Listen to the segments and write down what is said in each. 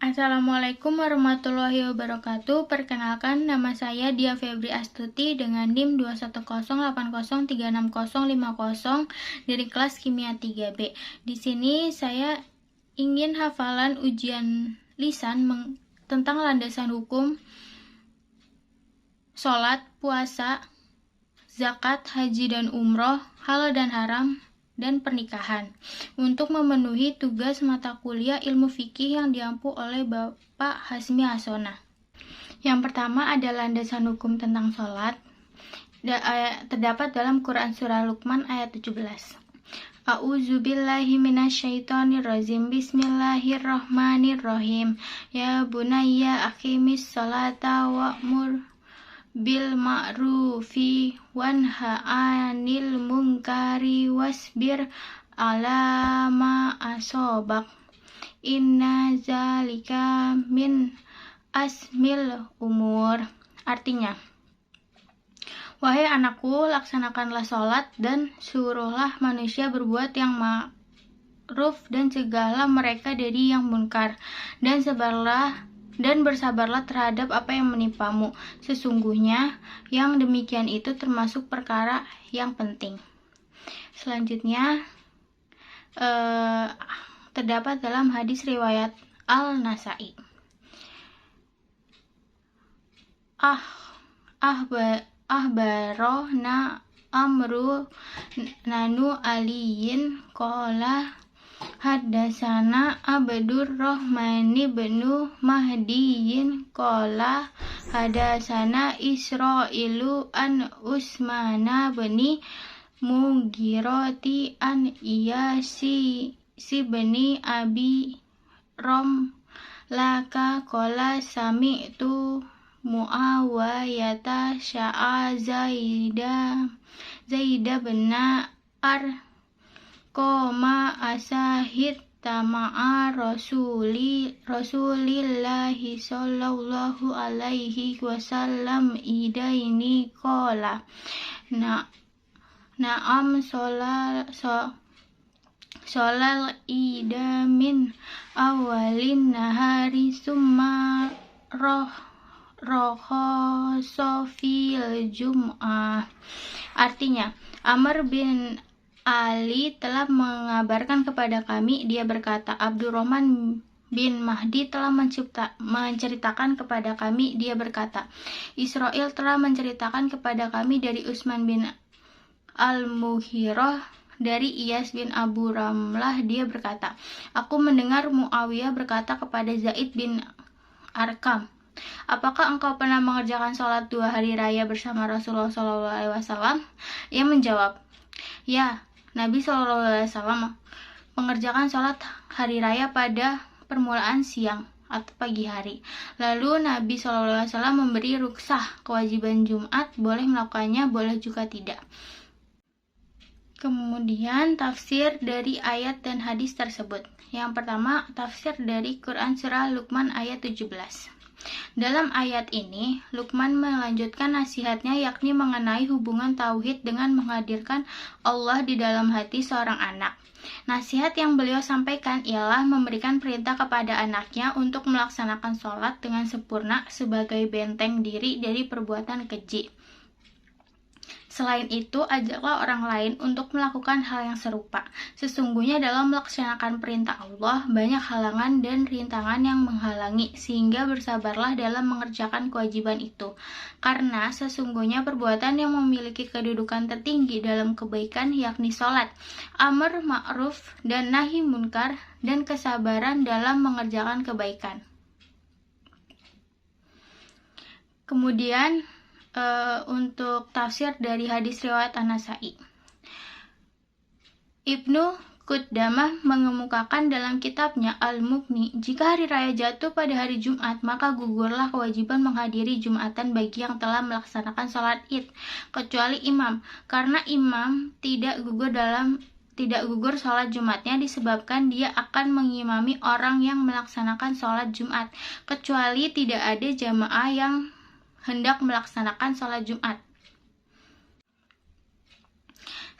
Assalamualaikum warahmatullahi wabarakatuh. Perkenalkan, nama saya Dia Febri Astuti dengan NIM 21080360050 dari kelas Kimia 3B. Di sini saya ingin hafalan ujian lisan tentang landasan hukum sholat, puasa, zakat, haji dan umroh, halal dan haram, dan pernikahan untuk memenuhi tugas mata kuliah ilmu fikih yang diampu oleh Bapak Hasmi Hasona. Yang pertama ada landasan hukum tentang sholat, terdapat dalam Quran Surah Luqman ayat 17. A'udzubillahi minasyaitonirrajim. Bismillahirrahmanirrahim. Ya bunayya aqimis sholata wa'mur bil ma'rufi wanha 'anil munkari wasbir 'ala ma asobak. Inna zalika min asmil umur. Artinya, wahai anakku, laksanakanlah sholat dan suruhlah manusia berbuat yang ma'ruf dan cegahlah mereka dari yang munkar, dan bersabarlah terhadap apa yang menimpamu. Sesungguhnya yang demikian itu termasuk perkara yang penting. Selanjutnya terdapat dalam hadis riwayat Al-Nasai. Ahbarona Amru nanu aliyin qala Haddasana Abdur Rahmani benu Mahdiyin qala Haddasana Isra'ilu an Usmana bani Mugirati an Iyasi si bani Abi Rom laka qala sami'tu Muawiyata sya'a Zaida bena Koma asahid tama'a Rasulillahi sallallahu alaihi wasallam idaini kola na'am solal ida min awalin nahari summa rohosofil jum'ah. Artinya, Amr bin Ali telah mengabarkan kepada kami, dia berkata, Abdurrahman bin Mahdi telah menceritakan kepada kami, dia berkata, Israel telah menceritakan kepada kami dari Utsman bin Al-Mughirah, dari Iyas bin Abu Ramlah, dia berkata, aku mendengar Muawiyah berkata kepada Zaid bin Arkam, apakah engkau pernah mengerjakan sholat 2 hari raya bersama Rasulullah SAW? Ia menjawab, ya, Nabi SAW mengerjakan sholat hari raya pada permulaan siang atau pagi hari. Lalu Nabi SAW memberi ruksah kewajiban Jumat, boleh melakukannya, boleh juga tidak. Kemudian tafsir dari ayat dan hadis tersebut. Yang pertama, tafsir dari Quran Surah Luqman ayat 17. Dalam ayat ini, Luqman melanjutkan nasihatnya, yakni mengenai hubungan tauhid dengan menghadirkan Allah di dalam hati seorang anak. Nasihat yang beliau sampaikan ialah memberikan perintah kepada anaknya untuk melaksanakan sholat dengan sempurna sebagai benteng diri dari perbuatan keji. Selain itu, ajaklah orang lain untuk melakukan hal yang serupa. Sesungguhnya dalam melaksanakan perintah Allah, banyak halangan dan rintangan yang menghalangi, sehingga bersabarlah dalam mengerjakan kewajiban itu. Karena sesungguhnya perbuatan yang memiliki kedudukan tertinggi dalam kebaikan, yakni sholat, amr ma'ruf dan nahi munkar, dan kesabaran dalam mengerjakan kebaikan. Kemudian, untuk tafsir dari hadis riwayat An-Nasai, Ibnu Qudamah mengemukakan dalam kitabnya Al-Mughni, jika hari raya jatuh pada hari Jumat, maka gugurlah kewajiban menghadiri Jumatan bagi yang telah melaksanakan sholat Id, kecuali imam, karena imam tidak gugur sholat Jumatnya disebabkan dia akan mengimami orang yang melaksanakan sholat Jumat, kecuali tidak ada jamaah yang hendak melaksanakan sholat Jumat.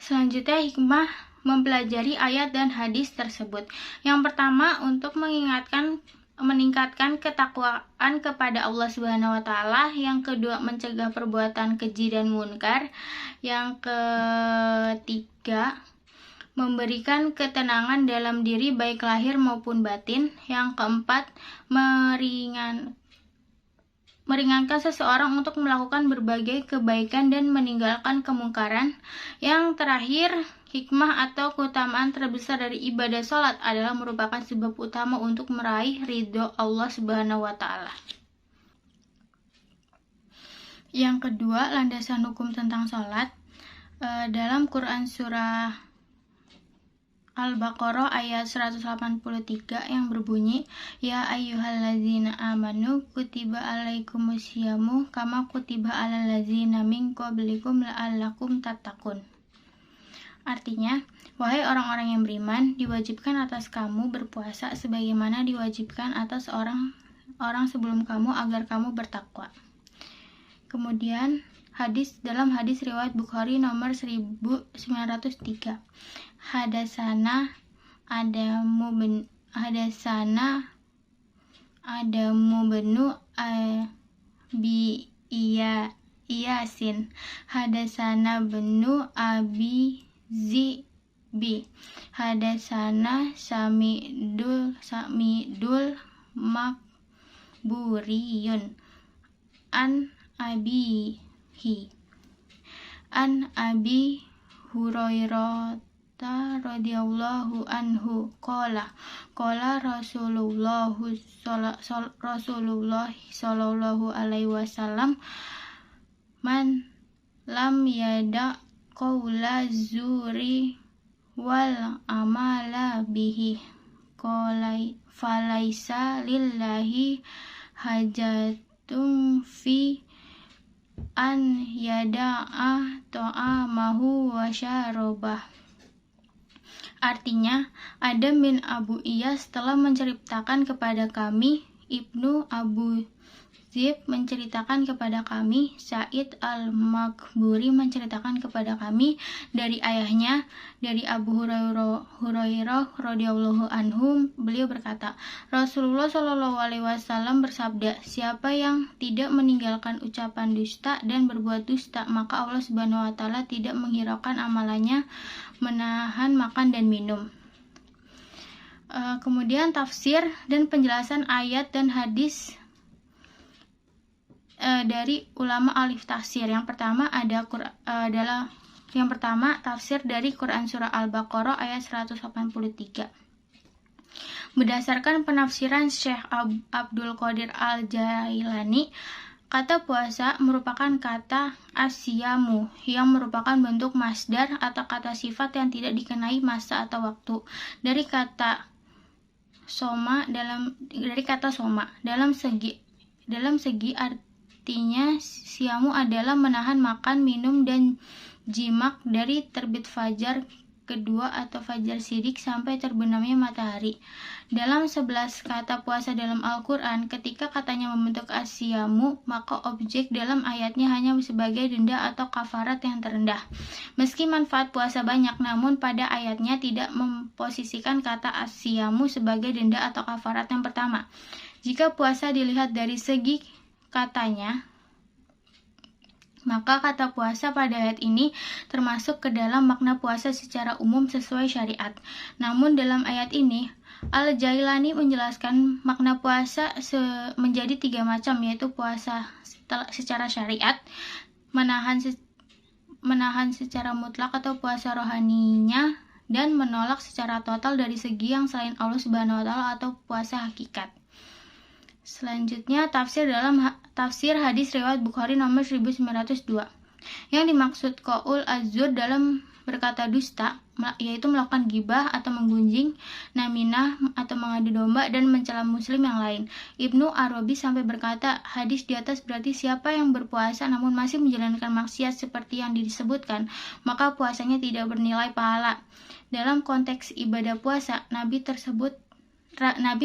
Selanjutnya, hikmah mempelajari ayat dan hadis tersebut. Yang pertama, untuk mengingatkan meningkatkan ketakwaan kepada Allah Subhanahu wa taala. Yang kedua, mencegah perbuatan keji dan munkar. Yang ketiga, memberikan ketenangan dalam diri baik lahir maupun batin. Yang keempat, meringankan seseorang untuk melakukan berbagai kebaikan dan meninggalkan kemungkaran. Yang terakhir, hikmah atau keutamaan terbesar dari ibadah sholat adalah merupakan sebab utama untuk meraih ridho Allah Subhanahu wa taala. Yang kedua, landasan hukum tentang sholat. Dalam Quran surah Al-Baqarah ayat 183 yang berbunyi, Ya ayyuhallazina amanu kutiba alaikumusyamu kama kutiba alal ladzina min qablikum la'allakum tattaqun. Artinya, wahai orang-orang yang beriman, diwajibkan atas kamu berpuasa sebagaimana diwajibkan atas orang sebelum kamu agar kamu bertakwa. Kemudian, dalam hadis riwayat Bukhari nomor 1903. Hadasana Adamu benu Abi Iyasin. Hadasana benu Abi Zibi. Hadasana Samidul Makburiyun an Abi Hurairah radhiyallahu anhu qala Rasulullah sallallahu alaihi wasallam, man lam yada qaula zuri wal amala bihi falaisa lillahi hajatun fi an yada'a ta'amahu wa syarabah. Artinya, Adam bin Abu Iyas telah menceritakan kepada kami, Ibnu Abu Zib menceritakan kepada kami, Sa'id al-Makburi menceritakan kepada kami dari ayahnya, dari Abu Hurairah radhiyallahu anhu, beliau berkata, Rasulullah shallallahu alaihi wasallam bersabda, siapa yang tidak meninggalkan ucapan dusta dan berbuat dusta, maka Allah Subhanahu wa taala tidak menghiraukan amalannya, menahan makan dan minum. Kemudian tafsir dan penjelasan ayat dan hadis dari ulama alif tafsir. Yang pertama tafsir dari Quran surah Al-Baqarah ayat 183. Berdasarkan penafsiran Syekh Abdul Qadir Al-Jailani, kata puasa merupakan kata asyamu yang merupakan bentuk masdar atau kata sifat yang tidak dikenai masa atau waktu dari kata soma dalam segi artinya siamu adalah menahan makan, minum dan jimak dari terbit fajar kedua atau fajar sidik sampai terbenamnya matahari. Dalam 11 kata puasa dalam Al-Quran, ketika katanya membentuk asyamu, maka objek dalam ayatnya hanya sebagai denda atau kafarat yang terendah. Meski manfaat puasa banyak, namun pada ayatnya tidak memposisikan kata asyamu sebagai denda atau kafarat yang pertama. Jika puasa dilihat dari segi katanya, maka kata puasa pada ayat ini termasuk ke dalam makna puasa secara umum sesuai syariat. Namun dalam ayat ini, Al-Jailani menjelaskan makna puasa menjadi 3 macam, yaitu puasa secara syariat, menahan secara mutlak atau puasa rohaninya, dan menolak secara total dari segi yang selain Allah Subhanahu wa taala atau puasa hakikat. Selanjutnya tafsir hadis riwayat Bukhari nomor 1902. Yang dimaksud qaul az-zur dalam berkata dusta, yaitu melakukan gibah atau menggunjing, naminah atau mengadu domba dan mencela muslim yang lain. Ibnu Arabi sampai berkata, hadis di atas berarti siapa yang berpuasa namun masih menjalankan maksiat seperti yang disebutkan, maka puasanya tidak bernilai pahala. Dalam konteks ibadah puasa, Nabi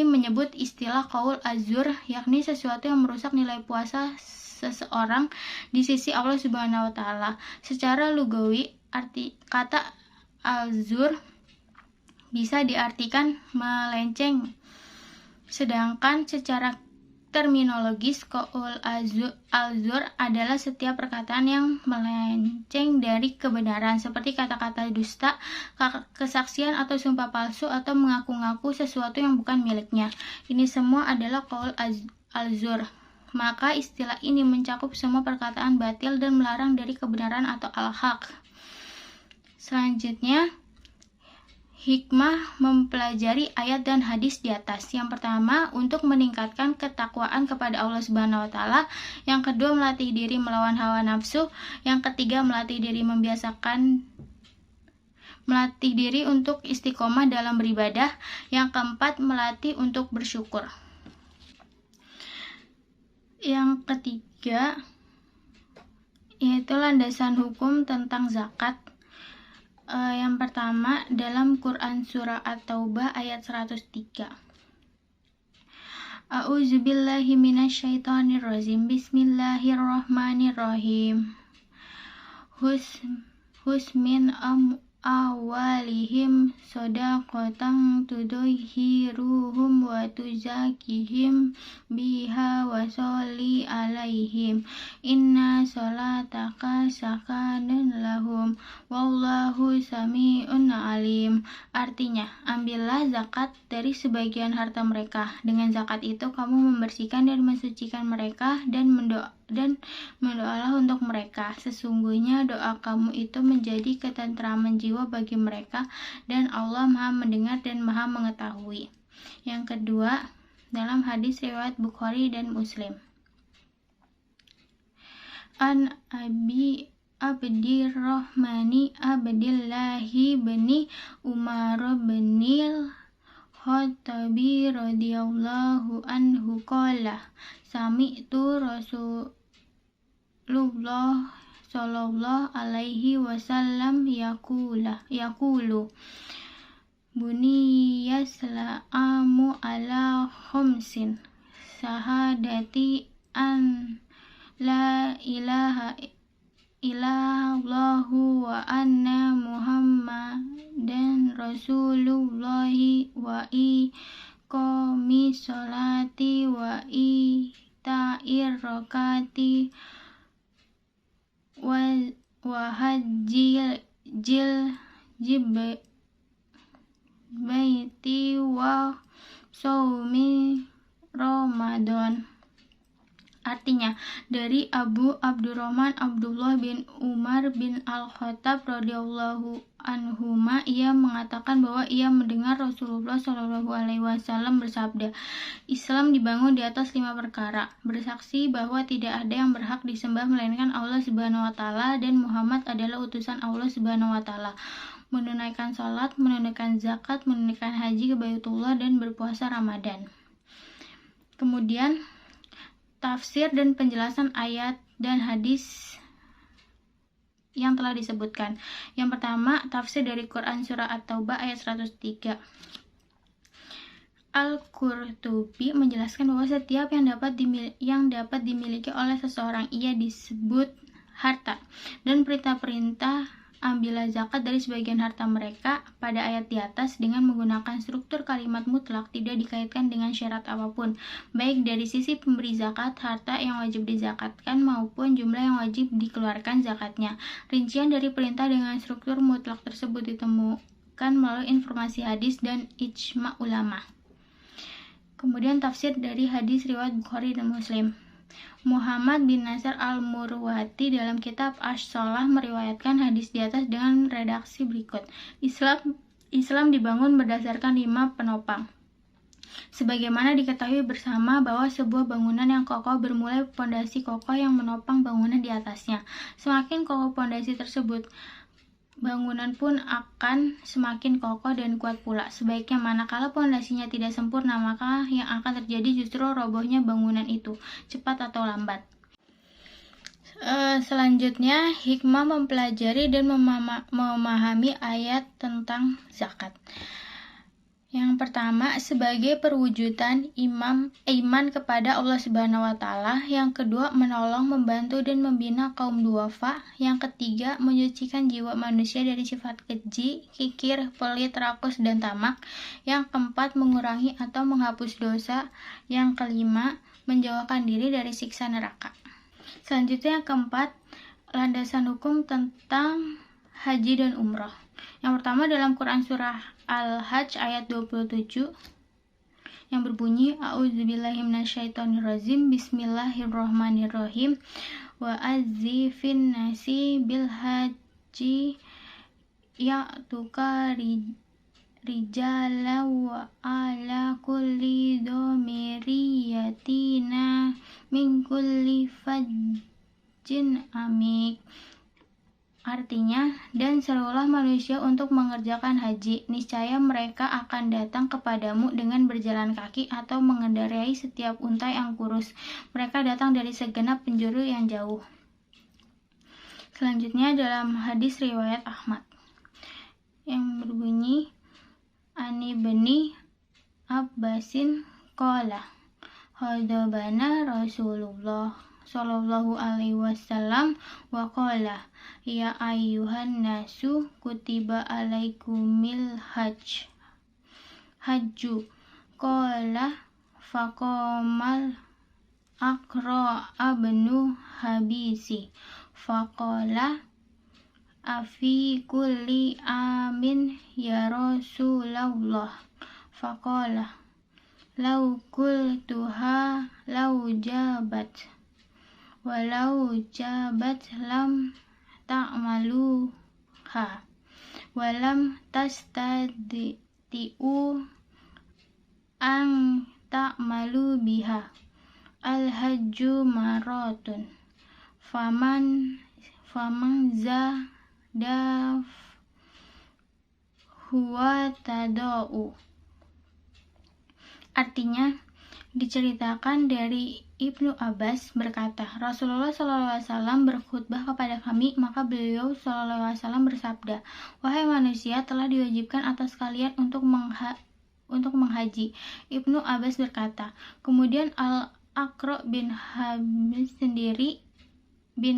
menyebut istilah qaul az-zur, yakni sesuatu yang merusak nilai puasa seseorang di sisi Allah Subhanahu wa taala. Secara lugawi, arti kata az-zur bisa diartikan melenceng, Sedangkan secara terminologis, qaul al-zur adalah setiap perkataan yang melenceng dari kebenaran, seperti kata-kata dusta, kesaksian atau sumpah palsu, atau mengaku-ngaku sesuatu yang bukan miliknya. Ini semua adalah qaul al-zur. Maka istilah ini mencakup semua perkataan batil dan melarang dari kebenaran atau al-haq. Selanjutnya, hikmah mempelajari ayat dan hadis di atas. Yang pertama, untuk meningkatkan ketakwaan kepada Allah Subhanahu wa taala. Yang kedua, melatih diri melawan hawa nafsu. Yang ketiga, melatih diri untuk istiqomah dalam beribadah. Yang keempat, melatih untuk bersyukur. Yang ketiga, yaitu landasan hukum tentang zakat. Yang pertama, dalam Quran surah At-Taubah ayat 103. A'udzubillahi minasyaitonirrajim. Bismillahirrahmanirrahim. Husmin awalihim shadaqatan tudhiruhum wa tuzakihim biha wa sholli alaihim inna sholataka sakanun lahum wallahu sami'un alim. Artinya, ambillah zakat dari sebagian harta mereka. Dengan zakat itu kamu membersihkan dan mensucikan mereka dan mendoalah untuk mereka. Sesungguhnya doa kamu itu menjadi ketentraman jiwa bagi mereka, dan Allah Maha mendengar dan Maha mengetahui. Yang kedua, dalam hadis riwayat Bukhari dan Muslim. An Abi Abdirrahmani Abdillahi bani Umar binil Khattabi radhiyallahu anhu qala sami'tu Rasulullah sallallahu alaihi wasallam yaqulu buniyyaslamu ala khumsin syahadati an la ilaha illallahu wa anna muhammadan rasulullahi wa iqamis sholati wa ita'ir rokati wa hajjil baiti wa shaumi Ramadan. Artinya, dari Abu Abdurrahman Abdullah bin Umar bin Al-Khattab radhiyallahu anhuma, ia mengatakan bahwa ia mendengar Rasulullah Shallallahu alaihi wasallam bersabda, Islam dibangun di atas 5 perkara: bersaksi bahwa tidak ada yang berhak disembah melainkan Allah Subhanahu wa taala dan Muhammad adalah utusan Allah Subhanahu wa taala, menunaikan salat, menunaikan zakat, menunaikan haji ke Baitullah, dan berpuasa Ramadan. Kemudian tafsir dan penjelasan ayat dan hadis yang telah disebutkan. Yang pertama, tafsir dari Quran surah At-Taubah ayat 103. Al-Qurtubi menjelaskan bahwa setiap yang dapat dimiliki oleh seseorang ia disebut harta, dan perintah-perintah ambillah zakat dari sebagian harta mereka pada ayat di atas dengan menggunakan struktur kalimat mutlak tidak dikaitkan dengan syarat apapun, baik dari sisi pemberi zakat, harta yang wajib dizakatkan, maupun jumlah yang wajib dikeluarkan zakatnya. Rincian dari perintah dengan struktur mutlak tersebut ditemukan melalui informasi hadis dan ijma' ulama. Kemudian tafsir dari hadis riwayat Bukhari dan Muslim. Muhammad bin Nasr al-Murwati dalam kitab Ash-Shalah meriwayatkan hadis di atas dengan redaksi berikut. Islam dibangun berdasarkan 5 penopang. Sebagaimana diketahui bersama bahwa sebuah bangunan yang kokoh bermulai pondasi kokoh yang menopang bangunan di atasnya. Semakin kokoh pondasi tersebut, bangunan pun akan semakin kokoh dan kuat pula. Sebaiknya manakala pondasinya tidak sempurna, maka yang akan terjadi justru robohnya bangunan itu, cepat atau lambat. Selanjutnya, hikmah mempelajari dan memahami ayat tentang zakat. Yang pertama, sebagai perwujudan iman kepada Allah Subhanahu wa Ta'ala. Yang kedua, menolong, membantu, dan membina kaum duafa. Yang ketiga, menyucikan jiwa manusia dari sifat keji, kikir, pelit, rakus, dan tamak. Yang keempat, mengurangi atau menghapus dosa. Yang kelima, menjauhkan diri dari siksa neraka. Selanjutnya yang keempat, landasan hukum tentang haji dan umroh. Yang pertama dalam Quran surah Al-Hajj ayat 27 yang berbunyi A'udzubillahi minasyaitonirrajim, Bismillahirrahmanirrahim, wa azzifin nasi bil haji ya'tuka rijala wa ala kulli dhamiri yatina min kulli fajjin amik. Artinya, dan serulah manusia untuk mengerjakan haji, niscaya mereka akan datang kepadamu dengan berjalan kaki atau mengendarai setiap unta yang kurus. Mereka datang dari segenap penjuru yang jauh. Selanjutnya dalam hadis riwayat Ahmad yang berbunyi Ani bani Abbasin qala hadabana Rasulullah sallallahu alaihi wasallam wa qala ya ayyuhan nasu kutiba alaikumil hajju qala faqamal Aqra abnu habisi faqala afi kulli amin ya Rasulullah faqala lau qultuha lau jabat walau jabat lam ta'maluha walam tastadi'u an ta'malu biha al-hajju maratun faman zadaf huwa tadau. Artinya, diceritakan dari Ibnu Abbas berkata, Rasulullah SAW berkhutbah kepada kami, maka beliau SAW bersabda, wahai manusia, telah diwajibkan atas kalian untuk menghaji. Ibnu Abbas berkata, kemudian Al-Aqra bin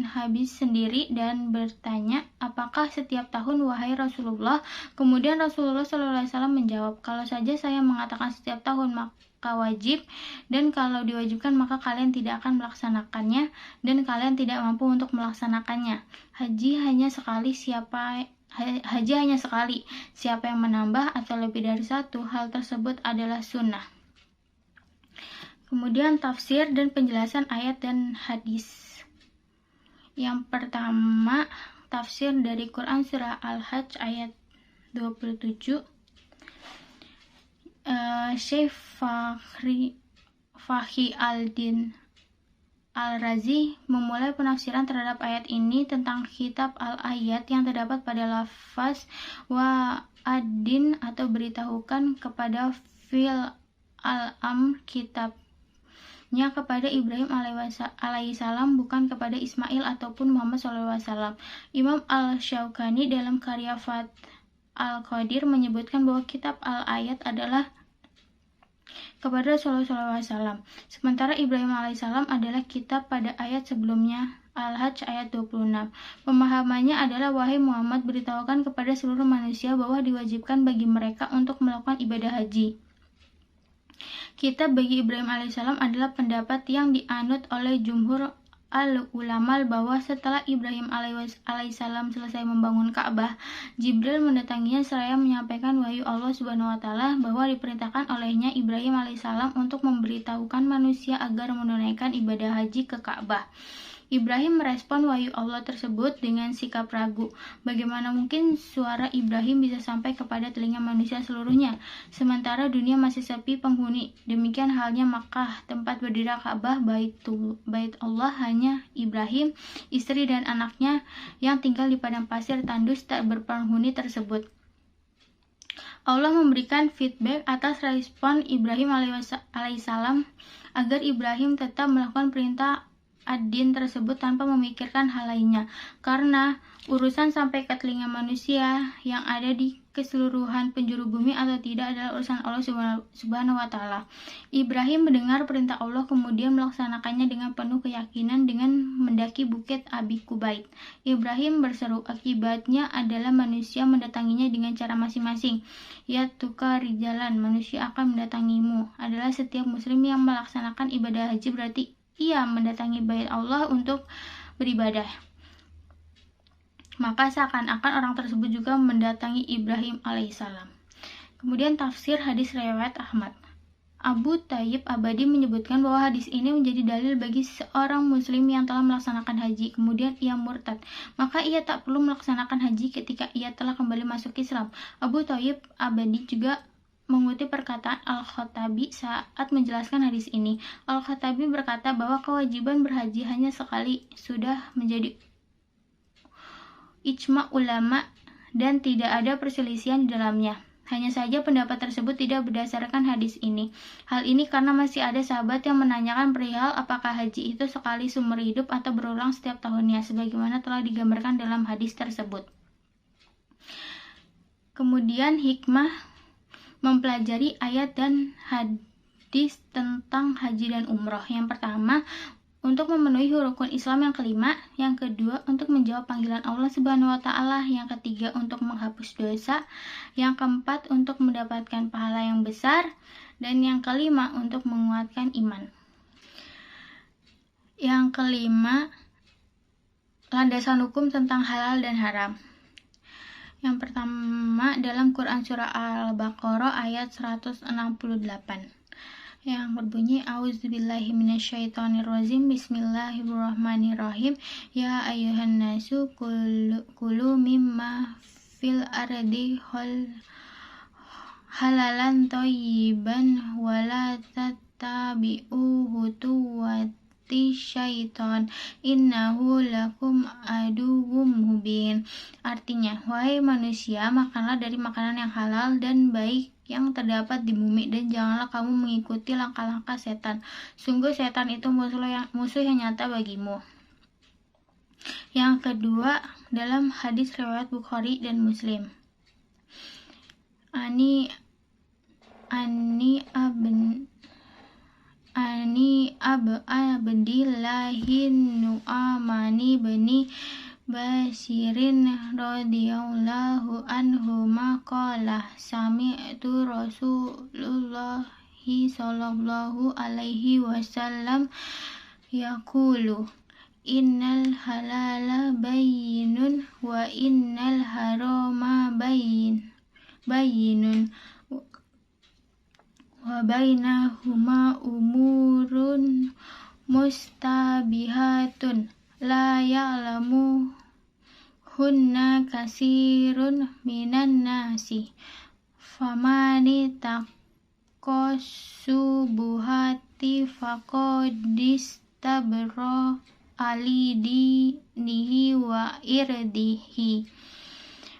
Habis sendiri dan bertanya, apakah setiap tahun wahai Rasulullah? Kemudian Rasulullah SAW menjawab, kalau saja saya mengatakan setiap tahun maka wajib, dan kalau diwajibkan maka kalian tidak akan melaksanakannya, dan kalian tidak mampu untuk melaksanakannya. Haji hanya sekali, siapa yang menambah atau lebih dari satu, hal tersebut adalah sunnah. Kemudian tafsir dan penjelasan ayat dan hadis. Yang pertama, tafsir dari Quran surah Al-Hajj ayat 27. Syekh Fakhi Al-Din Al-Razi memulai penafsiran terhadap ayat ini tentang kitab al-ayat yang terdapat pada lafaz wa ad-din atau beritahukan kepada fil al-amr kitabnya kepada Ibrahim alaihissalam, bukan kepada Ismail ataupun Muhammad SAW. Imam Al-Syaukani dalam karya Fath Al-Qadir menyebutkan bahwa kitab al-ayat adalah kepada Rasulullah SAW. Sementara Ibrahim alaihissalam adalah kitab pada ayat sebelumnya, Al-Hajj ayat 26. Pemahamannya adalah, wahai Muhammad, beritahukan kepada seluruh manusia bahwa diwajibkan bagi mereka untuk melakukan ibadah haji. Kitab bagi Ibrahim alaihissalam adalah pendapat yang dianut oleh jumhur al-ulama bahwa setelah Ibrahim alaihissalam selesai membangun Ka'bah, Jibril mendatanginya seraya menyampaikan wahyu Allah Subhanahu wa Ta'ala bahwa diperintahkan olehnya Ibrahim alaihissalam untuk memberitahukan manusia agar menunaikan ibadah haji ke Ka'bah. Ibrahim merespon wahyu Allah tersebut dengan sikap ragu. Bagaimana mungkin suara Ibrahim bisa sampai kepada telinga manusia seluruhnya, sementara dunia masih sepi penghuni? Demikian halnya Makkah, tempat berdiri Ka'bah, bait Allah, hanya Ibrahim, istri dan anaknya yang tinggal di padang pasir tandus tak berpenghuni tersebut. Allah memberikan feedback atas respon Ibrahim alaihissalam agar Ibrahim tetap melakukan perintah ad-din tersebut tanpa memikirkan hal lainnya, karena urusan sampai ke telinga manusia yang ada di keseluruhan penjuru bumi atau tidak adalah urusan Allah Subhanahu wa Ta'ala. Ibrahim mendengar perintah Allah, kemudian melaksanakannya dengan penuh keyakinan dengan mendaki bukit Abi Kubait. Ibrahim berseru, akibatnya adalah manusia mendatanginya dengan cara masing-masing. Ya tuka rijalan, manusia akan mendatangimu. Adalah setiap muslim yang melaksanakan ibadah haji, berarti ia mendatangi bait Allah untuk beribadah. Maka seakan-akan orang tersebut juga mendatangi Ibrahim alaihissalam. Kemudian tafsir hadis riwayat Ahmad. Abu Thayyib Abadi menyebutkan bahwa hadis ini menjadi dalil bagi seorang muslim yang telah melaksanakan haji, kemudian ia murtad, maka ia tak perlu melaksanakan haji ketika ia telah kembali masuk Islam. Abu Thayyib Abadi juga mengutip perkataan Al-Khattabi saat menjelaskan hadis ini. Al-Khattabi berkata bahwa kewajiban berhaji hanya sekali sudah menjadi ijma ulama dan tidak ada perselisihan di dalamnya. Hanya saja pendapat tersebut tidak berdasarkan hadis ini. Hal ini karena masih ada sahabat yang menanyakan perihal apakah haji itu sekali seumur hidup atau berulang setiap tahunnya, sebagaimana telah digambarkan dalam hadis tersebut. Kemudian hikmah mempelajari ayat dan hadis tentang haji dan umroh. Yang pertama, untuk memenuhi rukun Islam. Yang kelima, yang kedua, untuk menjawab panggilan Allah Subhanahu wa Ta'ala. Yang ketiga, untuk menghapus dosa. Yang keempat, untuk mendapatkan pahala yang besar. Dan yang kelima, untuk menguatkan iman. Yang kelima, landasan hukum tentang halal dan haram. Yang pertama, dalam Quran Surah Al-Baqarah ayat 168 yang berbunyi, A'udzubillahi minasyaitonirrajim, Bismillahirrahmanirrahim, Ya ayyuhan nasu kulu mimma fil ardi halalan thayyiban wala tattabi'u khutuwati syaiton innahu lakum aduwwum mubin. Artinya, wahai manusia, makanlah dari makanan yang halal dan baik yang terdapat di bumi, dan janganlah kamu mengikuti langkah-langkah setan. Sungguh setan itu musuh yang nyata bagimu. Yang kedua, dalam hadis riwayat Bukhari dan Muslim, Ani abdillahi nu'amani bani Basirin radhiyallahu anhu maqala sami'tu Rasulullahi sallallahu alaihi wasallam yaqulu innal halala bayyinun wa innal harama bayyinun wa bainahuma umurun mustabihatun la ya'lamu hunna kasirun minan nasi famani taqasubuhati faqadis tabra alidinihi wa irdihi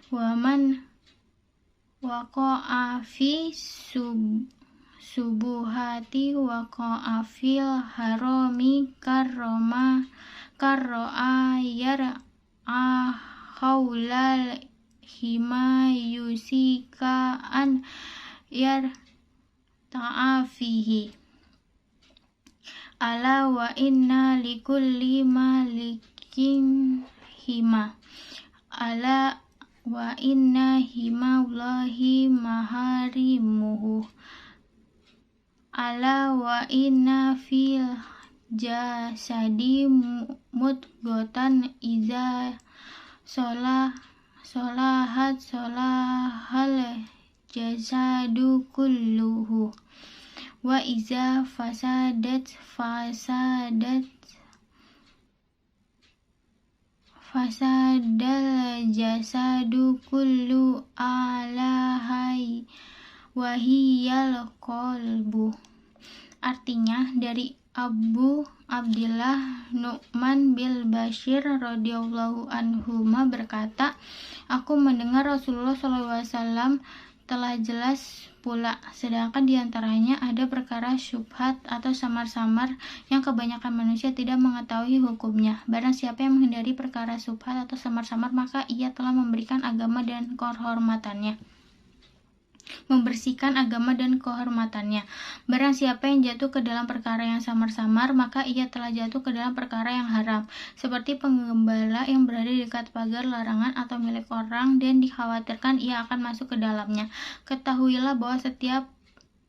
wa man waqa'a fi subuhati waqa'a fil harami karro'a yar'ahaulal himayusika an yarta'afihi ala wa inna likulli malikin hima ala wa inna himallahi maharimuhu ala wa inna fil jasadi mudghatan iza solahal jasadu kulluhu wa iza fasadal jasadu kullu alahai wahiyal qalbu. Artinya, dari Abu Abdillah Nu'man bin Bashir radhiyallahu anhuma berkata, aku mendengar Rasulullah SAW telah jelas pula, sedangkan diantaranya ada perkara syubhat atau samar-samar yang kebanyakan manusia tidak mengetahui hukumnya. Barang siapa yang menghindari perkara syubhat atau samar-samar, maka ia telah memberikan agama dan kehormatannya. Membersihkan agama dan kehormatannya. Barang siapa yang jatuh ke dalam perkara yang samar-samar, maka ia telah jatuh ke dalam perkara yang haram, seperti penggembala yang berada di dekat pagar larangan atau milik orang dan dikhawatirkan ia akan masuk ke dalamnya. Ketahuilah bahwa setiap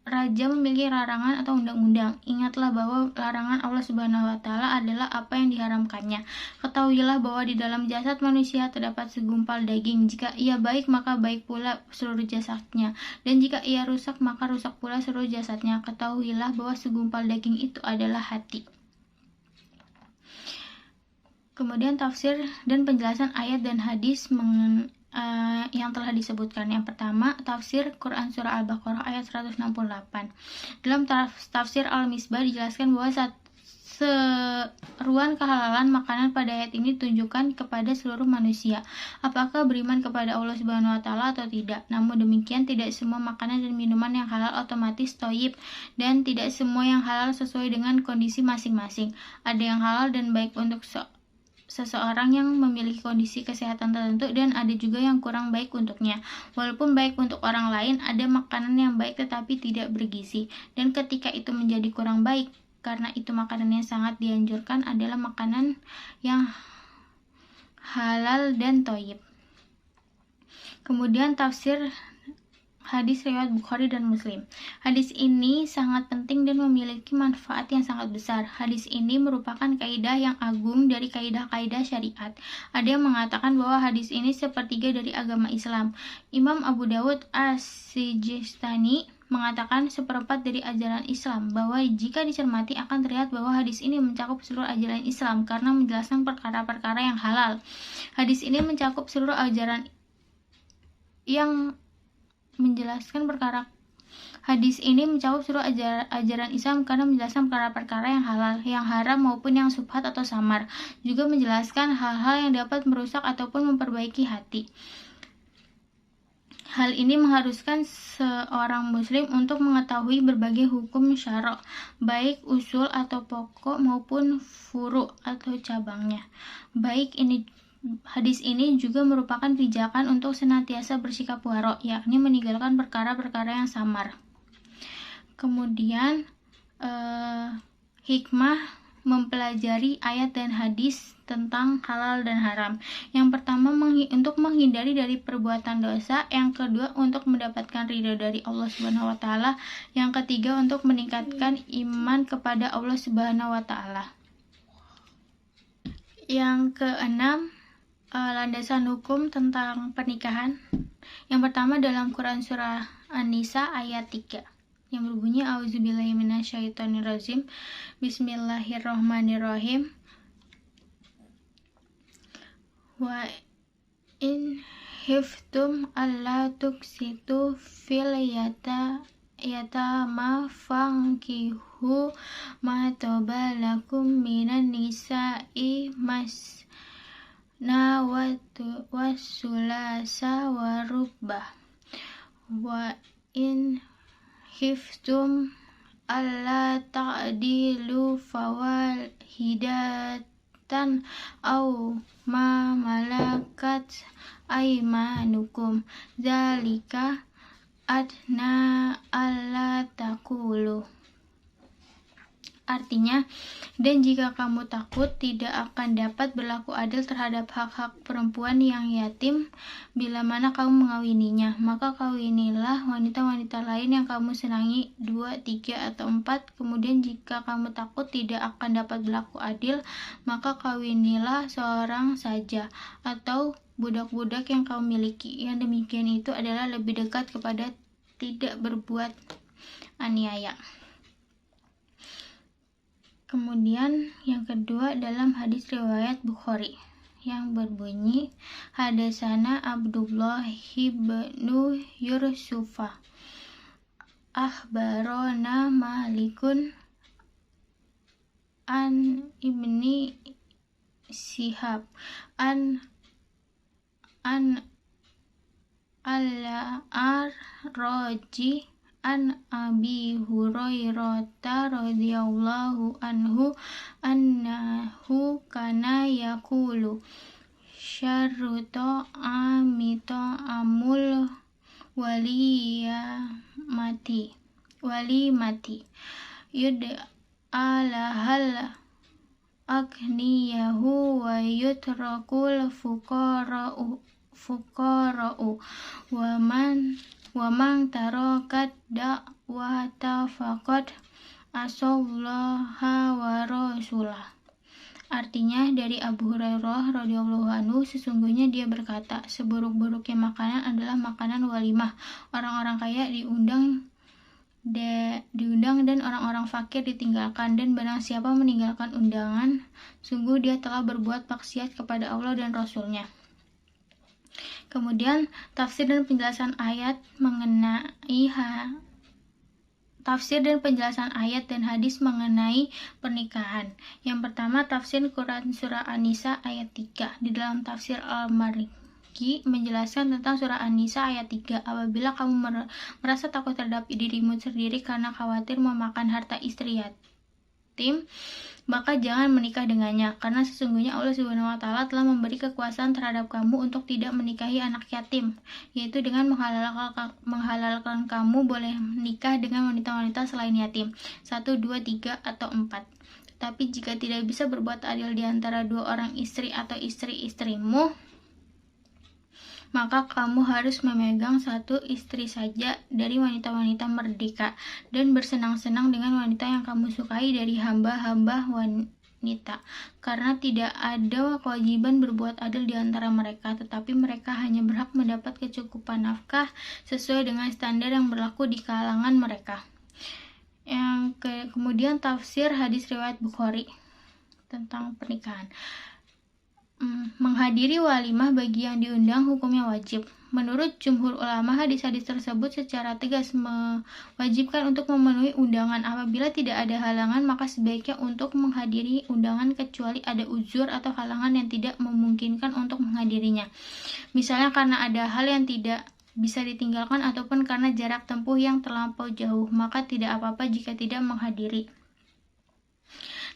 raja memiliki larangan atau undang-undang. Ingatlah bahwa larangan Allah Subhanahu wa Ta'ala adalah apa yang diharamkannya. Ketahuilah bahwa di dalam jasad manusia terdapat segumpal daging. Jika ia baik, maka baik pula seluruh jasadnya, dan jika ia rusak, maka rusak pula seluruh jasadnya. Ketahuilah bahwa segumpal daging itu adalah hati. Kemudian tafsir dan penjelasan ayat dan hadis yang telah disebutkan. Yang pertama, tafsir Quran Surah Al-Baqarah ayat 168. Dalam tafsir Al-Misbah dijelaskan bahwa seruan kehalalan makanan pada ayat ini ditunjukkan kepada seluruh manusia, apakah beriman kepada Allah Subhanahu wa Ta'ala atau tidak. Namun demikian, tidak semua makanan dan minuman yang halal otomatis thayyib, dan tidak semua yang halal sesuai dengan kondisi masing-masing. Ada yang halal dan baik untuk seseorang yang memiliki kondisi kesehatan tertentu, dan ada juga yang kurang baik untuknya. Walaupun baik untuk orang lain, ada makanan yang baik tetapi tidak bergizi, dan ketika itu menjadi kurang baik, karena itu makanan yang sangat dianjurkan adalah makanan yang halal dan thayyib. Kemudian tafsir hadis riwayat Bukhari dan Muslim. Hadis ini sangat penting dan memiliki manfaat yang sangat besar. Hadis ini merupakan kaidah yang agung dari kaidah-kaidah syariat. Ada yang mengatakan bahwa hadis ini sepertiga dari agama Islam. Imam Abu Dawud As-Sijistani mengatakan seperempat dari ajaran Islam, bahwa jika dicermati akan terlihat bahwa hadis ini mencakup seluruh ajaran Islam karena menjelaskan perkara-perkara yang halal. Hadis ini mencakup seluruh ajaran yang menjelaskan perkara Hadis ini mencakup seluruh ajaran Islam karena menjelaskan perkara-perkara yang halal, yang haram maupun yang syubhat atau samar. Juga menjelaskan hal-hal yang dapat merusak ataupun memperbaiki hati. Hal ini mengharuskan seorang muslim untuk mengetahui berbagai hukum syara', baik usul atau pokok maupun furu' atau cabangnya. Hadis ini juga merupakan pijakan untuk senantiasa bersikap waro', yakni meninggalkan perkara-perkara yang samar. Kemudian hikmah mempelajari ayat dan hadis tentang halal dan haram. Yang pertama, untuk menghindari dari perbuatan dosa. Yang kedua, untuk mendapatkan ridho dari Allah Subhanahu wa Ta'ala. Yang ketiga, untuk meningkatkan iman kepada Allah Subhanahu wa Ta'ala. Yang keenam, landasan hukum tentang pernikahan. Yang pertama dalam Quran Surah An-Nisa ayat 3 yang berbunyi A'udzubillahi minasyaitonirrajim. Bismillahirrahmanirrahim. Wa in khiftum alla tuksitu fil yatama fankihu ma tabalakum minan nisa'i wasulasa warubah. Wa in khiftum alla ta'dilu fawahidatan aw ma malakat aymanukum zalika adna alla taqulu. Artinya, dan jika kamu takut tidak akan dapat berlaku adil terhadap hak-hak perempuan yang yatim bila mana kamu mengawininya, maka kawinilah wanita-wanita lain yang kamu senangi 2, 3, atau 4. Kemudian jika kamu takut tidak akan dapat berlaku adil, maka kawinilah seorang saja atau budak-budak yang kamu miliki. Yang demikian itu adalah lebih dekat kepada tidak berbuat aniaya. Kemudian yang kedua dalam hadis riwayat Bukhari yang berbunyi hadasana Abdullah ibnu Yusufa akhbarona Malikun an ibni Shihab an al-A'raji an Abi Hurairah radhiyallahu anhu annahu kana yaqulu syarru ta'amito amul walimati yud'alahal agniyahu wa yutrakul fuqara'u wa man tarakat da'wata faqad asallaha wa rasulah. Artinya dari Abu Hurairah radhiyallahu anhu, sesungguhnya dia berkata, seburuk-buruknya makanan adalah makanan walimah. Orang-orang kaya diundang dan orang-orang fakir ditinggalkan, dan barang siapa meninggalkan undangan, sungguh dia telah berbuat maksiat kepada Allah dan Rasul-Nya. Kemudian tafsir dan penjelasan ayat dan hadis mengenai pernikahan. Yang pertama, tafsir Quran surah An-Nisa ayat 3. Di dalam tafsir Al-Marghi menjelaskan tentang surah An-Nisa ayat 3. Apabila kamu merasa takut terhadap dirimu sendiri karena khawatir memakan harta istri yatim, maka jangan menikah dengannya, karena sesungguhnya Allah Subhanahu wa Ta'ala telah memberi kekuasaan terhadap kamu untuk tidak menikahi anak yatim, yaitu dengan menghalalkan kamu boleh menikah dengan wanita-wanita selain yatim, 1, 2, 3, atau 4. Tapi jika tidak bisa berbuat adil di antara dua orang istri atau istri-istrimu, maka kamu harus memegang satu istri saja dari wanita-wanita merdeka dan bersenang-senang dengan wanita yang kamu sukai dari hamba-hamba wanita, karena tidak ada kewajiban berbuat adil di antara mereka, tetapi mereka hanya berhak mendapat kecukupan nafkah sesuai dengan standar yang berlaku di kalangan mereka. Kemudian tafsir hadis riwayat Bukhari tentang pernikahan. Menghadiri walimah bagi yang diundang hukumnya wajib. Menurut jumhur ulama, hadis-hadis tersebut secara tegas mewajibkan untuk memenuhi undangan. Apabila tidak ada halangan, maka sebaiknya untuk menghadiri undangan kecuali ada uzur atau halangan yang tidak memungkinkan untuk menghadirinya. Misalnya karena ada hal yang tidak bisa ditinggalkan ataupun karena jarak tempuh yang terlampau jauh, maka tidak apa-apa jika tidak menghadiri.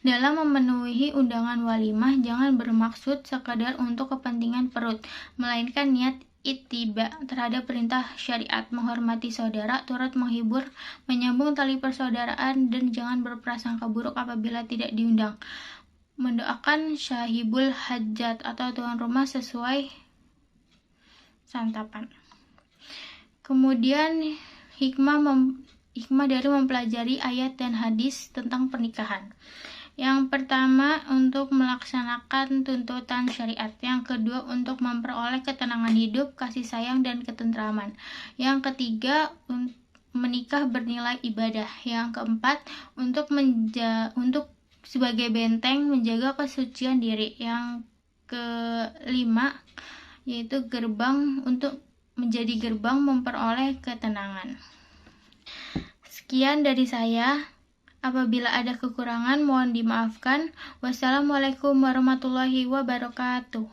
Dalam memenuhi undangan walimah, jangan bermaksud sekadar untuk kepentingan perut, melainkan niat ittiba terhadap perintah syariat, menghormati saudara, turut menghibur, menyambung tali persaudaraan, dan jangan berprasangka buruk apabila tidak diundang. Mendoakan syahibul hajat atau tuan rumah sesuai santapan. Kemudian hikmah dari mempelajari ayat dan hadis tentang pernikahan. Yang pertama, untuk melaksanakan tuntutan syariat. Yang kedua, untuk memperoleh ketenangan hidup, kasih sayang, dan ketentraman. Yang ketiga, menikah bernilai ibadah. Yang keempat, untuk sebagai benteng menjaga kesucian diri. Yang kelima, yaitu menjadi gerbang memperoleh ketenangan. Sekian dari saya. Apabila ada kekurangan, mohon dimaafkan. Wassalamualaikum warahmatullahi wabarakatuh.